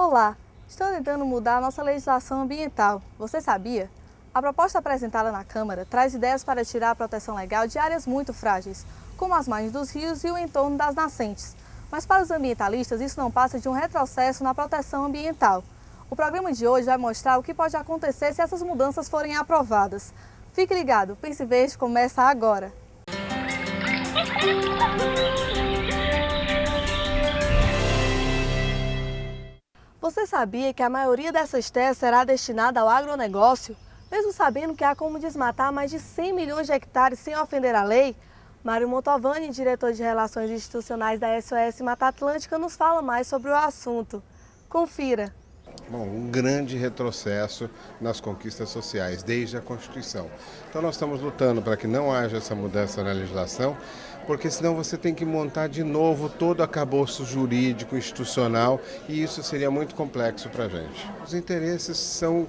Olá, estou tentando mudar a nossa legislação ambiental. Você sabia? A proposta apresentada na Câmara traz ideias para tirar a proteção legal de áreas muito frágeis, como as margens dos rios e o entorno das nascentes. Mas para os ambientalistas, isso não passa de um retrocesso na proteção ambiental. O programa de hoje vai mostrar o que pode acontecer se essas mudanças forem aprovadas. Fique ligado, Pense Verde começa agora. Você sabia que a maioria dessas terras será destinada ao agronegócio? Mesmo sabendo que há como desmatar mais de 100 milhões de hectares sem ofender a lei? Mário Montovani, diretor de Relações Institucionais da SOS Mata Atlântica, nos fala mais sobre o assunto. Confira. Bom, um grande retrocesso nas conquistas sociais, desde a Constituição. Então nós estamos lutando para que não haja essa mudança na legislação, porque senão você tem que montar de novo todo o arcabouço jurídico, institucional, e isso seria muito complexo para a gente. Os interesses são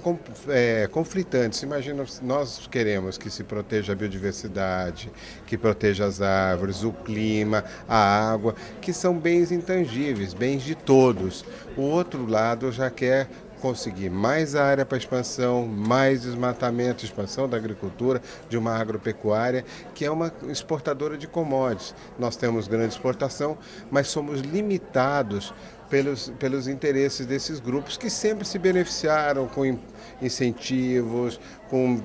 conflitantes. Imagina, nós queremos que se proteja a biodiversidade, que proteja as árvores, o clima, a água, que são bens intangíveis, bens de todos. O outro lado já quer conseguir mais área para expansão, mais desmatamento, expansão da agricultura, de uma agropecuária que é uma exportadora de commodities. Nós temos grande exportação, mas somos limitados pelos interesses desses grupos que sempre se beneficiaram com incentivos, com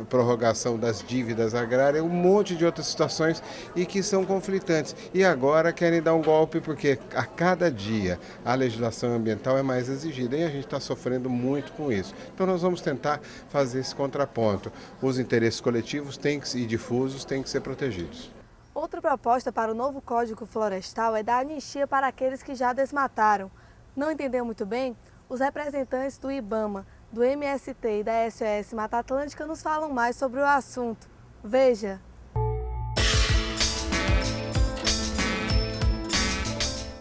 prorrogação das dívidas agrárias, um monte de outras situações e que são conflitantes. E agora querem dar um golpe porque a cada dia a legislação ambiental é mais exigida e a gente está sofrendo muito com isso. Então nós vamos tentar fazer esse contraponto. Os interesses coletivos e difusos têm que ser protegidos. Outra proposta para o novo Código Florestal é dar anistia para aqueles que já desmataram. Não entendeu muito bem? Os representantes do IBAMA, do MST e da SOS Mata Atlântica nos falam mais sobre o assunto. Veja!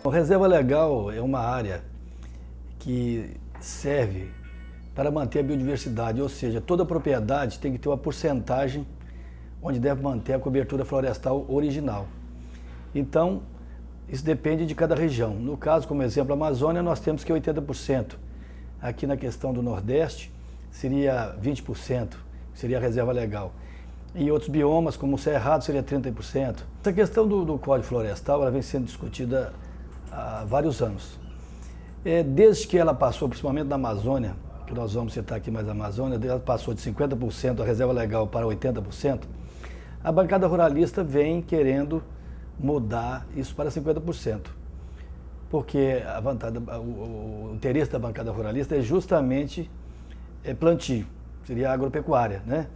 A reserva legal é uma área que serve para manter a biodiversidade, ou seja, toda propriedade tem que ter uma porcentagem onde deve manter a cobertura florestal original. Então, isso depende de cada região. No caso, como exemplo, a Amazônia, nós temos que 80%. Aqui na questão do Nordeste, seria 20%, seria a reserva legal. Em outros biomas, como o Cerrado, seria 30%. Essa questão do Código Florestal ela vem sendo discutida há vários anos. Desde que ela passou, principalmente na Amazônia, que nós vamos citar aqui mais a Amazônia, ela passou de 50% da reserva legal para 80%, a bancada ruralista vem querendo mudar isso para 50%. Porque o interesse da bancada ruralista é justamente plantio, seria agropecuária, né?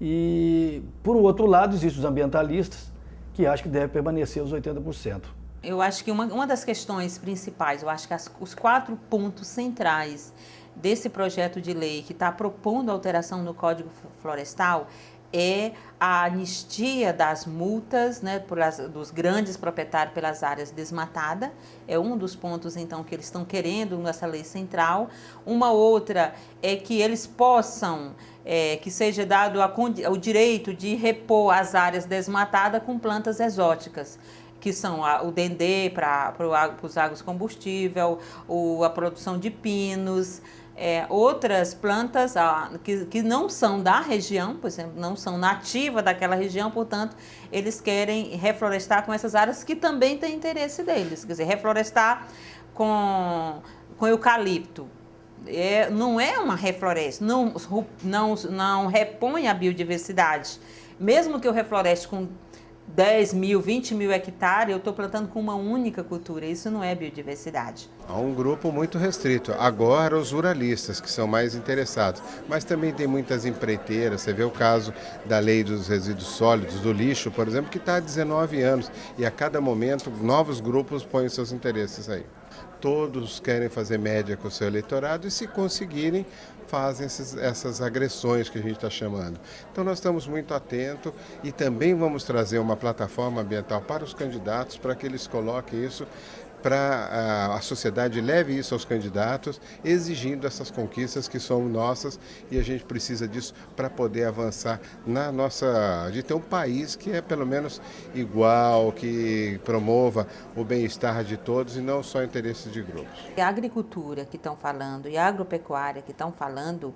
E, por outro lado, existem os ambientalistas que acham que deve permanecer os 80%. Eu acho que uma das questões principais, eu acho que os 4 pontos centrais desse projeto de lei que está propondo a alteração no Código Florestal é a anistia das multas, né, dos grandes proprietários pelas áreas desmatadas. É um dos pontos, então, que eles estão querendo nessa lei central. Uma outra é que eles possam, que seja dado o direito de repor as áreas desmatadas com plantas exóticas, que são o dendê para os agrocombustíveis, a produção de pinos, outras plantas que não são da região, por exemplo, não são nativas daquela região, portanto, eles querem reflorestar com essas áreas que também têm interesse deles, quer dizer, reflorestar com eucalipto. Não é uma refloresta, não repõe a biodiversidade. Mesmo que eu refloreste com 10 mil, 20 mil hectares, eu estou plantando com uma única cultura. Isso não é biodiversidade. Há um grupo muito restrito. Agora os ruralistas, que são mais interessados. Mas também tem muitas empreiteiras. Você vê o caso da lei dos resíduos sólidos, do lixo, por exemplo, que está há 19 anos. E a cada momento, novos grupos põem seus interesses aí. Todos querem fazer média com o seu eleitorado e, se conseguirem, fazem essas agressões que a gente está chamando. Então nós estamos muito atentos e também vamos trazer uma plataforma ambiental para os candidatos para que eles coloquem isso para a sociedade leve isso aos candidatos, exigindo essas conquistas que são nossas, e a gente precisa disso para poder avançar na nossa, de ter um país que é pelo menos igual, que promova o bem-estar de todos e não só interesses de grupos. A agricultura que estão falando e a agropecuária que estão falando,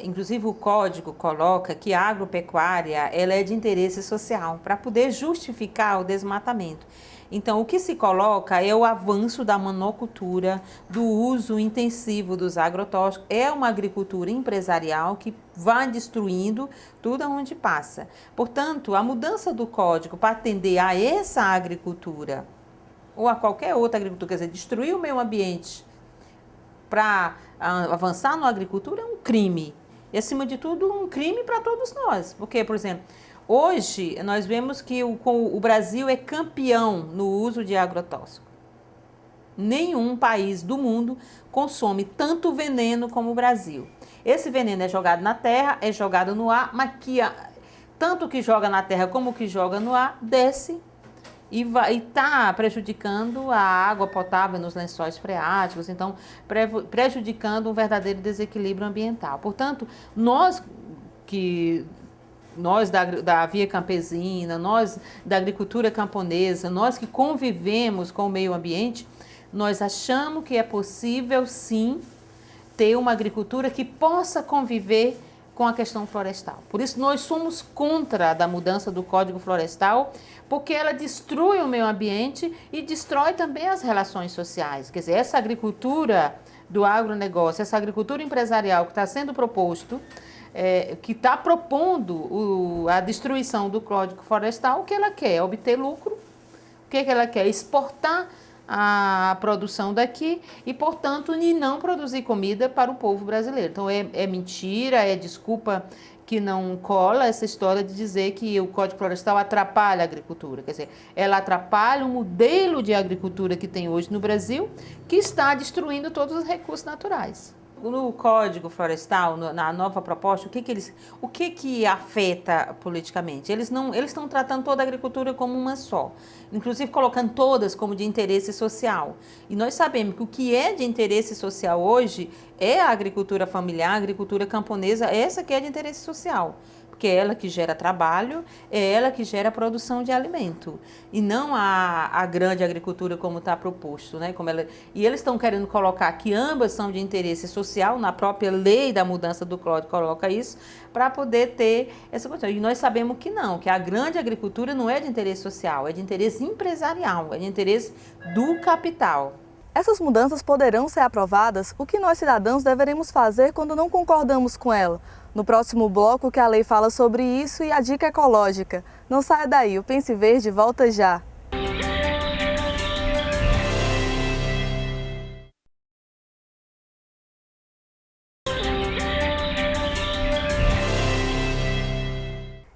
inclusive o código coloca que a agropecuária ela é de interesse social para poder justificar o desmatamento. Então, o que se coloca é o avanço da monocultura, do uso intensivo dos agrotóxicos. É uma agricultura empresarial que vai destruindo tudo onde passa. Portanto, a mudança do código para atender a essa agricultura ou a qualquer outra agricultura, quer dizer, destruir o meio ambiente para avançar na agricultura é um crime. E, acima de tudo, um crime para todos nós. Porque, por exemplo, hoje nós vemos que o Brasil é campeão no uso de agrotóxico. Nenhum país do mundo consome tanto veneno como o Brasil. Esse veneno é jogado na terra, é jogado no ar, mas tanto que joga na terra como que joga no ar, desce e está prejudicando a água potável nos lençóis freáticos, então prejudicando um verdadeiro desequilíbrio ambiental. Portanto, nós da via campesina, nós da agricultura camponesa, nós que convivemos com o meio ambiente, nós achamos que é possível, sim, ter uma agricultura que possa conviver com a questão florestal. Por isso, nós somos contra a mudança do Código Florestal, porque ela destrói o meio ambiente e destrói também as relações sociais. Quer dizer, essa agricultura do agronegócio, essa agricultura empresarial que está sendo proposto, que está propondo a destruição do Código Florestal, o que ela quer? Obter lucro. O que ela quer? Exportar a produção daqui e, portanto, não produzir comida para o povo brasileiro. Então, é mentira, é desculpa que não cola essa história de dizer que o Código Florestal atrapalha a agricultura. Quer dizer, ela atrapalha o modelo de agricultura que tem hoje no Brasil, que está destruindo todos os recursos naturais. No Código Florestal, na nova proposta, o que afeta politicamente? Eles estão tratando toda a agricultura como uma só, inclusive colocando todas como de interesse social. E nós sabemos que o que é de interesse social hoje é a agricultura familiar, a agricultura camponesa, essa que é de interesse social. Porque é ela que gera trabalho, é ela que gera produção de alimento. E não a grande agricultura como está proposto. Né? E eles estão querendo colocar que ambas são de interesse social, na própria lei da mudança do código coloca isso, para poder ter essa questão. E nós sabemos que não, que a grande agricultura não é de interesse social, é de interesse empresarial, é de interesse do capital. Essas mudanças poderão ser aprovadas? O que nós cidadãos deveremos fazer quando não concordamos com ela? No próximo bloco que a lei fala sobre isso e a dica ecológica. Não saia daí, o Pense Verde volta já.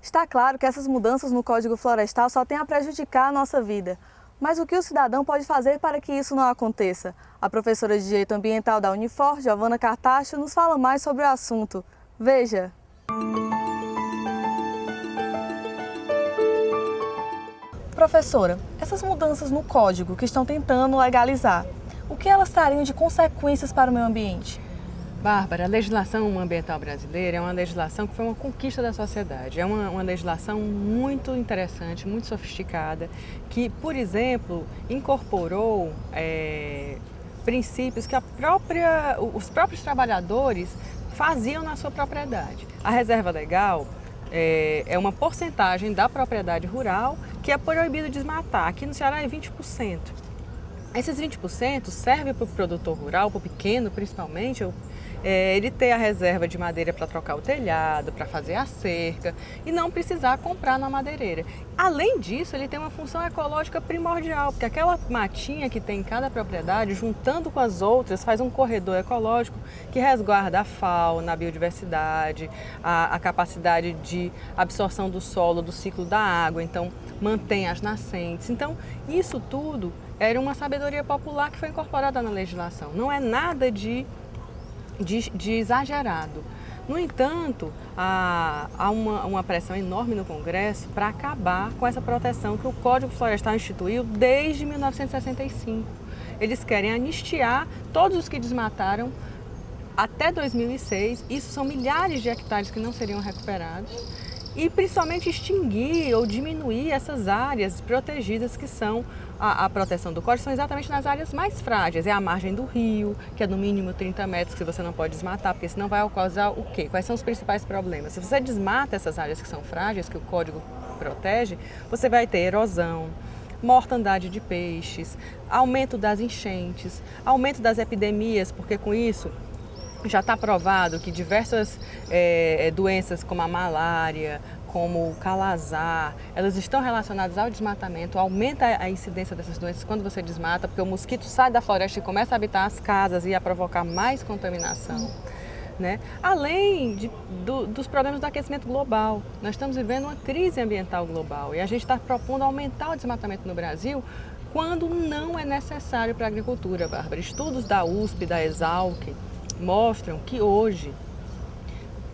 Está claro que essas mudanças no Código Florestal só têm a prejudicar a nossa vida. Mas o que o cidadão pode fazer para que isso não aconteça? A professora de Direito Ambiental da Unifor, Giovana Cartacho, nos fala mais sobre o assunto. Veja! Professora, essas mudanças no Código que estão tentando legalizar, o que elas trariam de consequências para o meio ambiente? Bárbara, a legislação ambiental brasileira é uma legislação que foi uma conquista da sociedade. É uma legislação muito interessante, muito sofisticada, que, por exemplo, incorporou princípios que os próprios trabalhadores faziam na sua propriedade. A reserva legal é uma porcentagem da propriedade rural que é proibido desmatar. Aqui no Ceará é 20%. Esses 20% servem para o produtor rural, para o pequeno principalmente, ele ter a reserva de madeira para trocar o telhado, para fazer a cerca e não precisar comprar na madeireira. Além disso, ele tem uma função ecológica primordial, porque aquela matinha que tem em cada propriedade, juntando com as outras, faz um corredor ecológico que resguarda a fauna, a biodiversidade, a capacidade de absorção do solo, do ciclo da água, então mantém as nascentes. Então, isso tudo era uma sabedoria popular que foi incorporada na legislação. Não é nada de exagerado. No entanto, há uma pressão enorme no Congresso para acabar com essa proteção que o Código Florestal instituiu desde 1965. Eles querem anistiar todos os que desmataram até 2006. Isso são milhares de hectares que não seriam recuperados. E principalmente extinguir ou diminuir essas áreas protegidas que são a proteção do código, são exatamente nas áreas mais frágeis. É a margem do rio, que é no mínimo 30 metros, que você não pode desmatar, porque senão vai causar o quê? Quais são os principais problemas? Se você desmata essas áreas que são frágeis, que o código protege, você vai ter erosão, mortandade de peixes, aumento das enchentes, aumento das epidemias, porque com isso já está provado que diversas doenças como a malária, como o calazar, elas estão relacionadas ao desmatamento, aumenta a incidência dessas doenças quando você desmata, porque o mosquito sai da floresta e começa a habitar as casas e a provocar mais contaminação. Né? Além dos problemas do aquecimento global. Nós estamos vivendo uma crise ambiental global e a gente está propondo aumentar o desmatamento no Brasil quando não é necessário para a agricultura, Bárbara. Estudos da USP, da Exalc, mostram que hoje,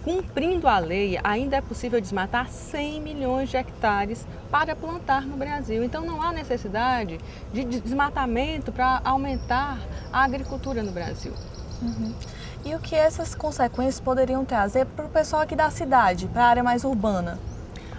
cumprindo a lei, ainda é possível desmatar 100 milhões de hectares para plantar no Brasil. Então não há necessidade de desmatamento para aumentar a agricultura no Brasil. E o que essas consequências poderiam trazer para o pessoal aqui da cidade, para a área mais urbana?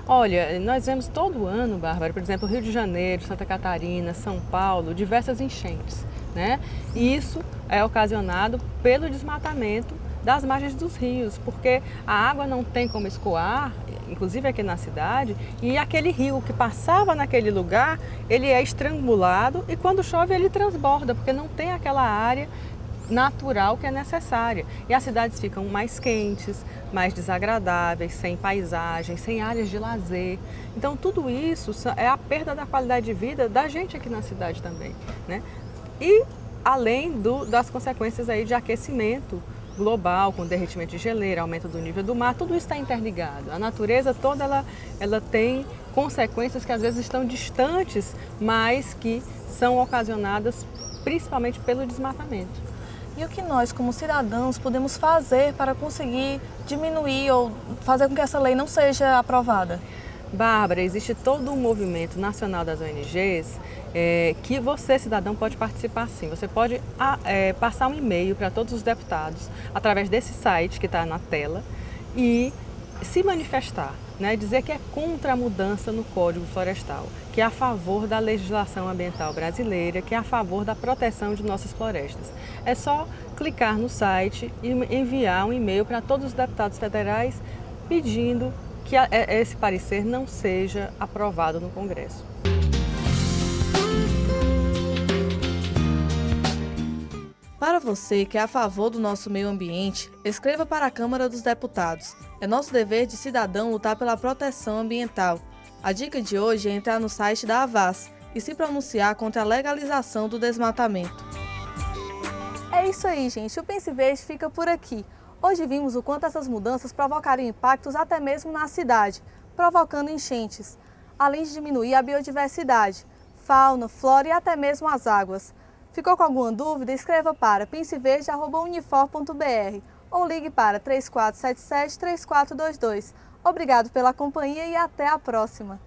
Olha, nós vemos todo ano, Bárbara, por exemplo, Rio de Janeiro, Santa Catarina, São Paulo, diversas enchentes, né? E isso é ocasionado pelo desmatamento das margens dos rios, porque a água não tem como escoar, inclusive aqui na cidade, e aquele rio que passava naquele lugar, ele é estrangulado e quando chove ele transborda, porque não tem aquela área natural que é necessária. E as cidades ficam mais quentes, mais desagradáveis, sem paisagem, sem áreas de lazer. Então tudo isso é a perda da qualidade de vida da gente aqui na cidade também, né? E além das consequências aí de aquecimento global, com derretimento de geleira, aumento do nível do mar, tudo isso está interligado. A natureza toda ela tem consequências que às vezes estão distantes, mas que são ocasionadas principalmente pelo desmatamento. E o que nós, como cidadãos, podemos fazer para conseguir diminuir ou fazer com que essa lei não seja aprovada? Bárbara, existe todo um movimento nacional das ONGs que você, cidadão, pode participar sim. Você pode passar um e-mail para todos os deputados através desse site que está na tela e se manifestar, né? Dizer que é contra a mudança no Código Florestal, que é a favor da legislação ambiental brasileira, que é a favor da proteção de nossas florestas. É só clicar no site e enviar um e-mail para todos os deputados federais pedindo que esse parecer não seja aprovado no Congresso. Para você que é a favor do nosso meio ambiente, escreva para a Câmara dos Deputados. É nosso dever de cidadão lutar pela proteção ambiental. A dica de hoje é entrar no site da Havas e se pronunciar contra a legalização do desmatamento. É isso aí, gente. O Pense Verde fica por aqui. Hoje vimos o quanto essas mudanças provocariam impactos até mesmo na cidade, provocando enchentes, além de diminuir a biodiversidade, fauna, flora e até mesmo as águas. Ficou com alguma dúvida? Escreva para penseverde@unifor.br ou ligue para 3477-3422. Obrigado pela companhia e até a próxima!